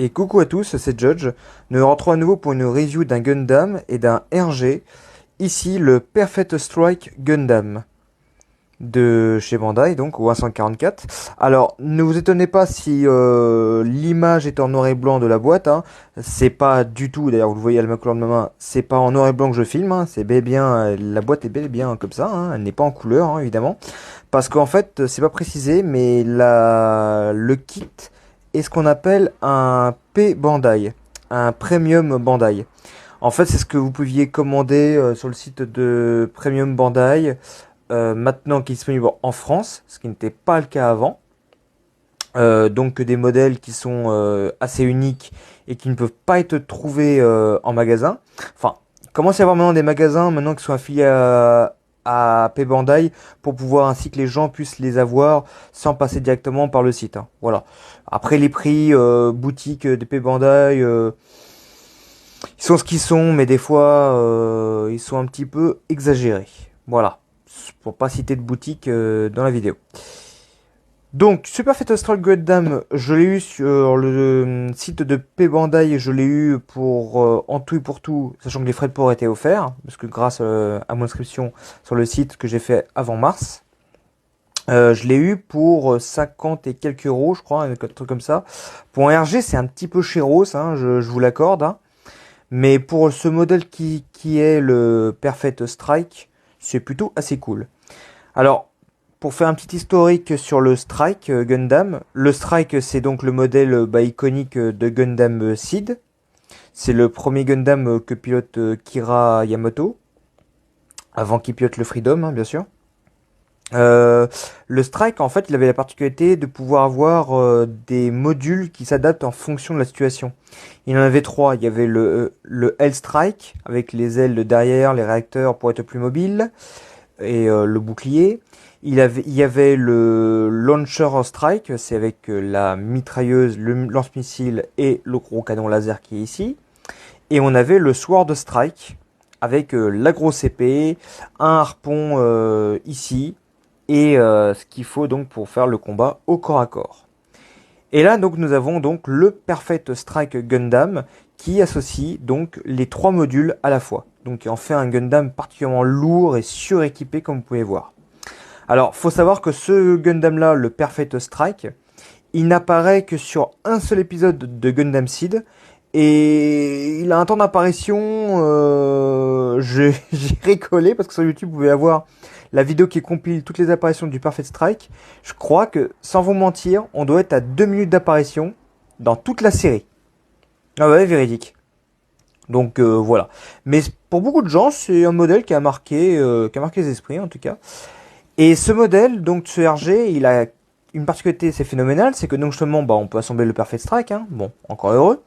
Et coucou à tous, c'est Judge. Nous rentrons à nouveau pour une review d'un Gundam et d'un RG. Ici, le Perfect Strike Gundam de chez Bandai, donc au 144. Alors, ne vous étonnez pas si l'image est en noir et blanc de la boîte. Hein. C'est pas du tout, d'ailleurs vous le voyez à la couleur de ma main, c'est pas en noir et blanc que je filme. Hein. C'est bel et bien, la boîte est bel et bien comme ça. Hein. Elle n'est pas en couleur, hein, évidemment. Parce qu'en fait, c'est pas précisé, mais le kit est ce qu'on appelle un P Bandai, un Premium Bandai. En fait, c'est ce que vous pouviez commander sur le site de Premium Bandai, maintenant qui est disponible en France, ce qui n'était pas le cas avant. Donc des modèles qui sont assez uniques et qui ne peuvent pas être trouvés en magasin. Enfin, il commence à y avoir maintenant des magasins maintenant qui sont affiliés à P Bandai pour pouvoir ainsi que les gens puissent les avoir sans passer directement par le site. Hein. Voilà. Après les prix boutique de P Bandai, ils sont ce qu'ils sont, mais des fois ils sont un petit peu exagérés. Voilà. Pour pas citer de boutique dans la vidéo. Donc, Super Perfect Strike Gundam, je l'ai eu sur le site de P Bandai, je l'ai eu pour en tout et pour tout, sachant que les frais de port étaient offerts, parce que grâce à mon inscription sur le site que j'ai fait avant mars, je l'ai eu pour 50 et quelques euros, je crois, un truc comme ça. Pour un RG, c'est un petit peu chéros, hein, je vous l'accorde, hein. Mais pour ce modèle qui est le Perfect Strike, c'est plutôt assez cool. Alors, pour faire un petit historique sur le Strike Gundam, le Strike c'est donc le modèle iconique de Gundam Seed. C'est le premier Gundam que pilote Kira Yamato, avant qu'il pilote le Freedom, hein, bien sûr. Le Strike, en fait, il avait la particularité de pouvoir avoir des modules qui s'adaptent en fonction de la situation. Il en avait trois. Il y avait le L-Strike, avec les ailes derrière, les réacteurs pour être plus mobile, et le bouclier. Il y avait le Launcher Strike, c'est avec la mitrailleuse, le lance-missile et le gros canon laser qui est ici. Et on avait le Sword Strike, avec la grosse épée, un harpon ici, et ce qu'il faut donc pour faire le combat au corps à corps. Et là donc nous avons donc le Perfect Strike Gundam qui associe donc les trois modules à la fois. Donc il en fait un Gundam particulièrement lourd et suréquipé comme vous pouvez voir. Alors faut savoir que ce Gundam là, le Perfect Strike, il n'apparaît que sur un seul épisode de Gundam Seed. Et il a un temps d'apparition, j'ai rigolé parce que sur YouTube vous pouvez avoir la vidéo qui compile toutes les apparitions du Perfect Strike. Je crois que, sans vous mentir, on doit être à 2 minutes d'apparition dans toute la série. Ah ouais, véridique. Donc voilà. Mais pour beaucoup de gens, c'est un modèle qui a marqué les esprits en tout cas. Et ce modèle, donc ce RG, il a une particularité, c'est phénoménal, c'est que non seulement on peut assembler le Perfect Strike, hein, bon, encore heureux.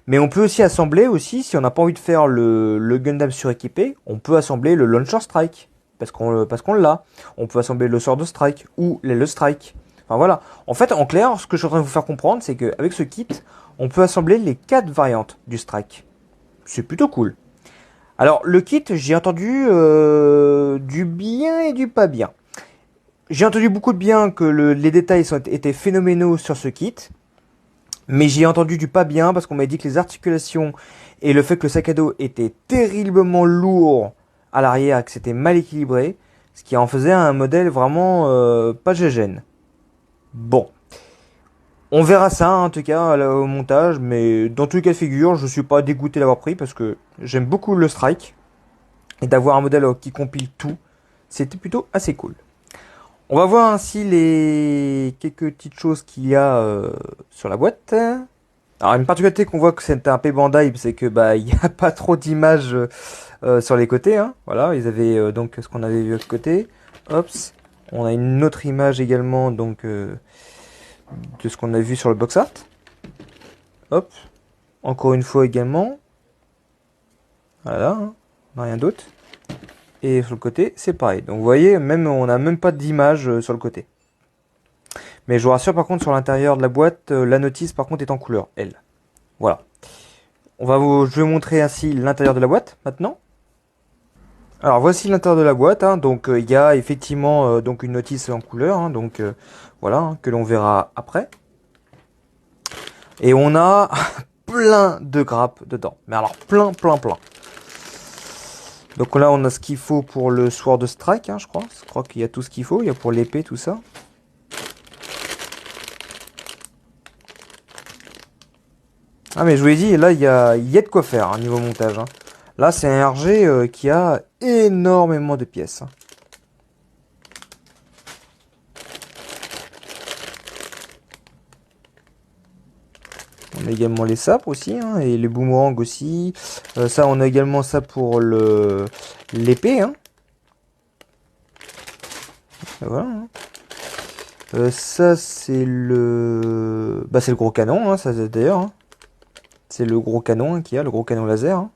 Mais on peut aussi assembler aussi, si on n'a pas envie de faire le Gundam suréquipé, on peut assembler le Launcher Strike, parce qu'on l'a. On peut assembler le Sword Strike ou le Strike. Enfin voilà. En fait, en clair, ce que je suis en train de vous faire comprendre, c'est qu'avec ce kit, on peut assembler les 4 variantes du Strike. C'est plutôt cool. Alors le kit, j'ai entendu du bien et du pas bien. J'ai entendu beaucoup de bien que les détails étaient phénoménaux sur ce kit. Mais j'ai entendu du pas bien parce qu'on m'a dit que les articulations et le fait que le sac à dos était terriblement lourd à l'arrière et que c'était mal équilibré, ce qui en faisait un modèle vraiment pas gégène. Bon, on verra ça en tout cas au montage, mais dans tous les cas de figure, je suis pas dégoûté d'avoir pris parce que j'aime beaucoup le Strike et d'avoir un modèle qui compile tout, c'était plutôt assez cool. On va voir ainsi les quelques petites choses qu'il y a sur la boîte. Alors une particularité qu'on voit que c'est un P Bandai, c'est que il n'y a pas trop d'images sur les côtés. Hein. Voilà, ils avaient donc ce qu'on avait vu de côté. Hop, on a une autre image également donc de ce qu'on a vu sur le box art. Hop, encore une fois également. Voilà, hein. Rien d'autre. Et sur le côté, c'est pareil. Donc vous voyez, on n'a même pas d'image sur le côté. Mais je vous rassure, par contre, sur l'intérieur de la boîte, la notice, par contre, est en couleur, elle. Voilà. Je vais vous montrer ainsi l'intérieur de la boîte, maintenant. Alors, voici l'intérieur de la boîte. Hein. Donc, il y a effectivement donc une notice en couleur. Hein. Donc, voilà, hein, que l'on verra après. Et on a plein de grappes dedans. Mais alors plein. Donc là, on a ce qu'il faut pour le Sword Strike, hein, je crois. Je crois qu'il y a tout ce qu'il faut. Il y a pour l'épée, tout ça. Ah, mais je vous l'ai dit, là, il y a de quoi faire, hein, niveau montage. Hein. Là, c'est un RG qui a énormément de pièces. Hein. On a également les sapes aussi, hein, et les boomerangs aussi. Ça, on a également ça pour l'épée. Hein. Voilà. Hein. Ça, c'est le... Bah, c'est le gros canon, hein, ça d'ailleurs. Hein. C'est le gros canon hein, qu'il y a, le gros canon laser. Hein.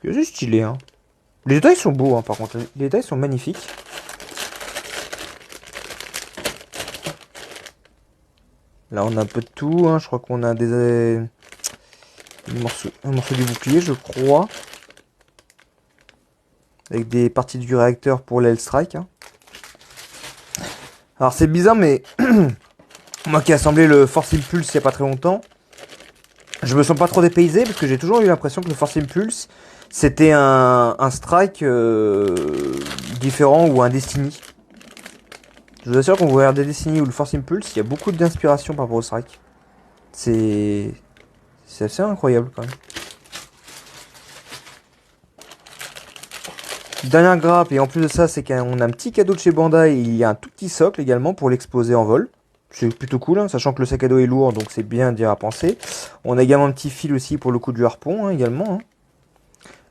C'est stylé. Hein. Les détails sont beaux, hein, par contre. Les détails sont magnifiques. Là, on a un peu de tout. Hein. Je crois qu'on a un morceau du bouclier, je crois. Avec des parties du réacteur pour l'aile strike. Hein. Alors, c'est bizarre, mais moi qui ai assemblé le Force Impulse il n'y a pas très longtemps, je me sens pas trop dépaysé parce que j'ai toujours eu l'impression que le Force Impulse c'était un strike différent ou un Destiny. Je vous assure qu'on vous regardez Destiny ou le Force Impulse, il y a beaucoup d'inspiration par rapport au strike. C'est assez incroyable quand même. Dernière grappe, et en plus de ça, c'est qu'on a un petit cadeau de chez Bandai. Il y a un tout petit socle également pour l'exposer en vol. C'est plutôt cool, hein, sachant que le sac à dos est lourd, donc c'est bien dire à penser. On a également un petit fil aussi pour le coup du harpon, hein, également. Hein.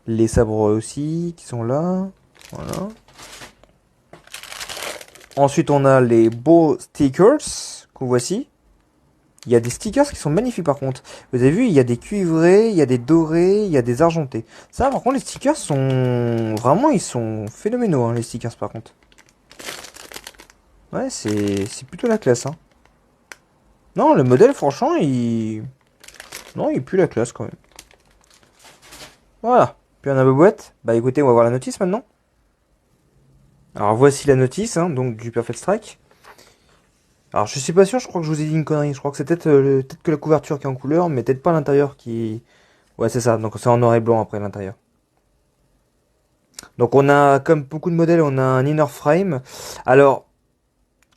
Les sabres aussi qui sont là. Voilà. Ensuite, on a les beaux stickers que voici. Il y a des stickers qui sont magnifiques par contre. Vous avez vu, il y a des cuivrés, il y a des dorés, il y a des argentés. Ça, par contre, les stickers sont... Vraiment, ils sont phénoménaux, hein, les stickers par contre. Ouais, c'est plutôt la classe. Hein. Non, le modèle, franchement, il... Non, il pue la classe quand même. Voilà. Puis on a la boîte. Bah écoutez, on va voir la notice maintenant. Alors voici la notice, hein, donc du Perfect Strike. Alors je suis pas sûr, je crois que je vous ai dit une connerie. Je crois que c'est peut-être que la couverture qui est en couleur, mais peut-être pas l'intérieur qui... Ouais, c'est ça, donc c'est en noir et blanc après l'intérieur. Donc on a, comme beaucoup de modèles, on a un inner frame. Alors,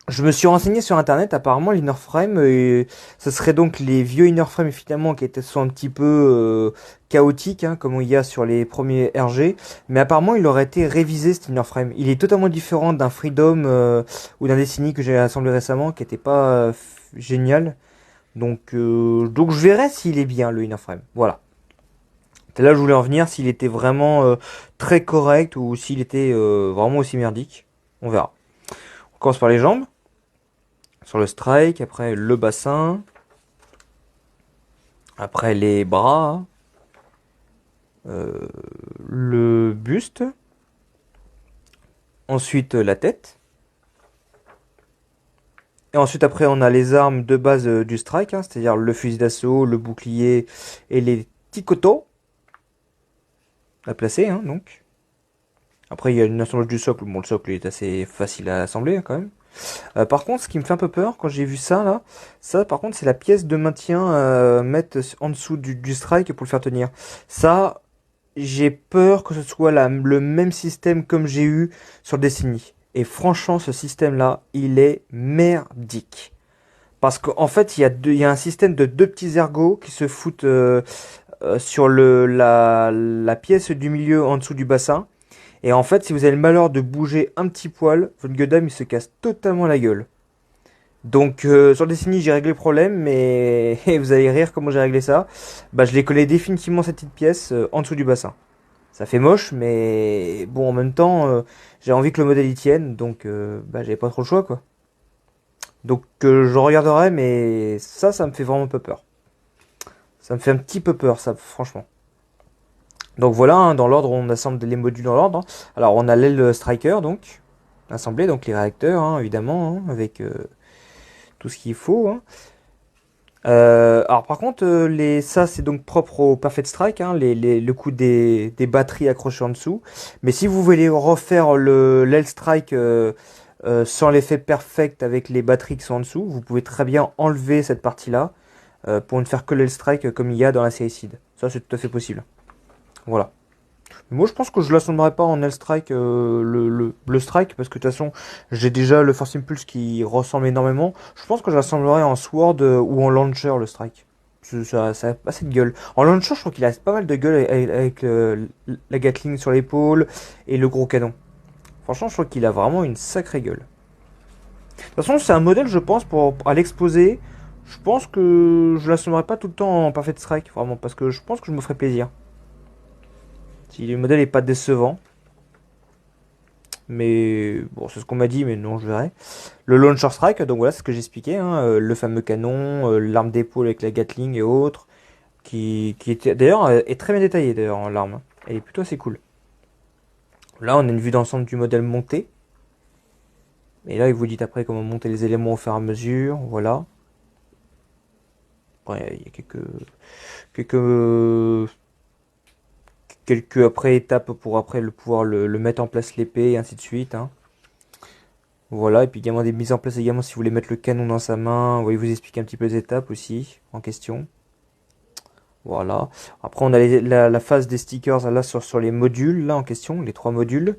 je me suis renseigné sur internet, apparemment l'inner frame, ce serait donc les vieux inner frame finalement qui sont un petit peu chaotiques, hein, comme il y a sur les premiers RG. Mais apparemment il aurait été révisé cet inner frame. Il est totalement différent d'un Freedom ou d'un Destiny que j'ai assemblé récemment, qui était pas génial. Donc je verrai s'il est bien le inner frame. Voilà. C'est là que je voulais en venir, s'il était vraiment très correct ou s'il était vraiment aussi merdique. On verra. On commence par les jambes. Sur le strike, après le bassin. Après les bras. Le buste. Ensuite la tête. Et ensuite après on a les armes de base du strike, hein, c'est-à-dire le fusil d'assaut, le bouclier et les petits coteaux. À placer, hein, donc. Après il y a une assemblage du socle. Bon, le socle est assez facile à assembler hein, quand même. Par contre, ce qui me fait un peu peur quand j'ai vu ça là, ça par contre c'est la pièce de maintien mettre en dessous du strike pour le faire tenir. Ça, j'ai peur que ce soit le même système comme j'ai eu sur Destiny. Et franchement, ce système là, il est merdique. Parce qu'en fait, il y a un système de deux petits ergots qui se foutent sur la pièce du milieu en dessous du bassin. Et en fait, si vous avez le malheur de bouger un petit poil, votre Gundam il se casse totalement la gueule. Donc sur Destiny j'ai réglé le problème, mais vous allez rire comment j'ai réglé ça. Bah je l'ai collé définitivement cette petite pièce en dessous du bassin. Ça fait moche, mais bon en même temps j'ai envie que le modèle y tienne, donc bah j'avais pas trop le choix quoi. Donc je regarderai, mais ça me fait vraiment un peu peur. Ça me fait un petit peu peur ça, franchement. Donc voilà, hein, dans l'ordre, on assemble les modules dans l'ordre. Hein. Alors on a l'aile Striker, donc, assemblée, donc les réacteurs, hein, évidemment, hein, avec tout ce qu'il faut. Hein. Alors par contre, ça c'est donc propre au Perfect Strike, hein, le coup des batteries accrochées en dessous. Mais si vous voulez refaire l'aile Strike sans l'effet perfect avec les batteries qui sont en dessous, vous pouvez très bien enlever cette partie-là. pour ne faire que l'L-Strike comme il y a dans la série Seed. Ça, c'est tout à fait possible. Voilà. Moi, je pense que je l'assemblerai pas en L-Strike, le Bleu Strike, parce que de toute façon, j'ai déjà le Force Impulse qui ressemble énormément. Je pense que je l'assemblerai en Sword ou en Launcher, le Strike. Ça a assez de gueule. En Launcher, je trouve qu'il a pas mal de gueule avec la Gatling sur l'épaule et le gros canon. Franchement, je trouve qu'il a vraiment une sacrée gueule. De toute façon, c'est un modèle, je pense, à l'exposer. Je pense que je l'assemblerai pas tout le temps en Perfect Strike, vraiment, parce que je pense que je me ferai plaisir. Si le modèle est pas décevant. Mais bon, c'est ce qu'on m'a dit, mais non, je verrai. Le Launcher Strike, donc voilà, c'est ce que j'expliquais, hein, le fameux canon, l'arme d'épaule avec la Gatling et autres, qui était d'ailleurs est très bien détaillée d'ailleurs en l'arme. Elle est plutôt assez cool. Là, on a une vue d'ensemble du modèle monté. Et là, il vous dit après comment monter les éléments au fur et à mesure, voilà. Après, il y a quelques après étapes pour après pouvoir le mettre en place l'épée et ainsi de suite, hein. Voilà, et puis également des mises en place également si vous voulez mettre le canon dans sa main. Vous voyez, vous expliquer un petit peu les étapes aussi en question. Voilà. Après, on a la phase des stickers là sur les modules là en question, les trois modules.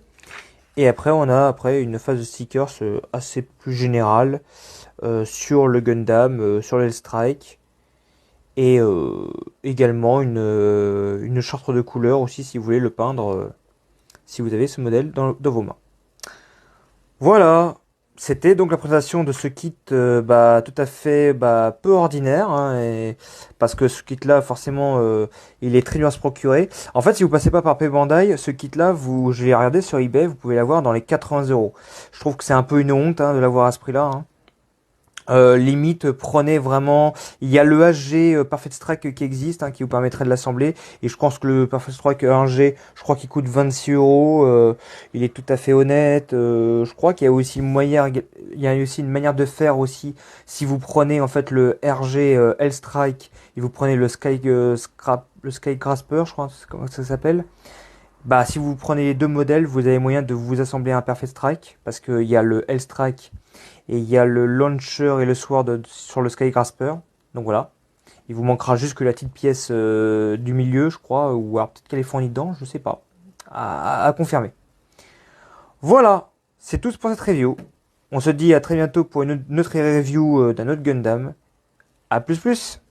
Et après, on a après une phase de stickers assez plus générale sur le Gundam, sur l'L-Strike. Et également une charte de couleur aussi si vous voulez le peindre, si vous avez ce modèle dans vos mains. Voilà, c'était donc la présentation de ce kit tout à fait peu ordinaire, hein, parce que ce kit-là, forcément, il est très dur à se procurer. En fait, si vous passez pas par P Bandai, ce kit-là, je l'ai regardé sur eBay, vous pouvez l'avoir dans les 80 euros. Je trouve que c'est un peu une honte de l'avoir à ce prix-là, hein. Limite, prenez vraiment. Il y a le HG Perfect Strike qui existe, hein, qui vous permettrait de l'assembler. Et je pense que le Perfect Strike 1G, je crois qu'il coûte 26 euros. Il est tout à fait honnête. Je crois qu'il y a aussi il y a aussi une manière de faire aussi. Si vous prenez en fait le RG L-Strike et vous prenez le Sky Grasper, je crois, c'est comment ça s'appelle. Bah, si vous prenez les deux modèles, vous avez moyen de vous assembler un Perfect Strike parce qu'il y a le L-Strike et il y a le Launcher et le Sword sur le Sky Grasper. Donc voilà. Il vous manquera juste que la petite pièce du milieu, je crois, ou alors peut-être qu'elle est fournie dedans, je sais pas. À confirmer. Voilà, c'est tout pour cette review. On se dit à très bientôt pour une autre review d'un autre Gundam. A plus plus.